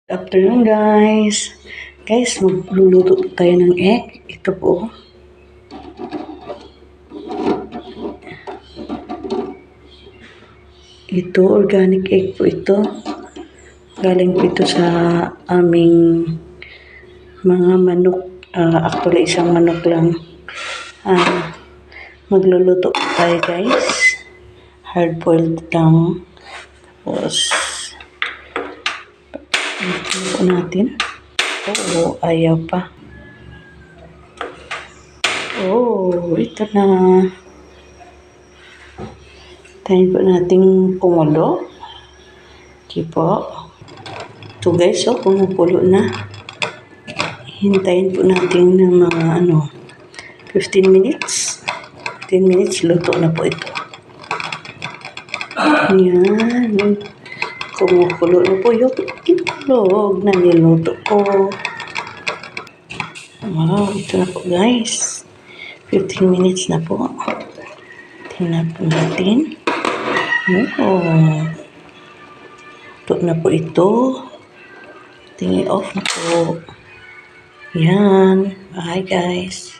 Afternoon guys. Guys, magluluto tayo ng egg. Ito po. Ito, organic egg po ito. Galing po ito sa aming mga manok. Actually, isang manok lang. Magluluto tayo guys. Hard-boiled lang. Tapos, ito po natin. Oo, ayaw pa. Oh, ito na. Tayin po nating kumulo. Okay po. Ito guys, kumukulo na. Hintayin po natin ng mga 15 minutes. 15 minutes, luto na po ito. Yan. Kumukulo na po yung itlog na niluto ko. Wow, ito na po guys. 15 minutes na po. Tingnan po natin. Oh. Ito na po ito. Tingin off na po. Yan. Bye guys.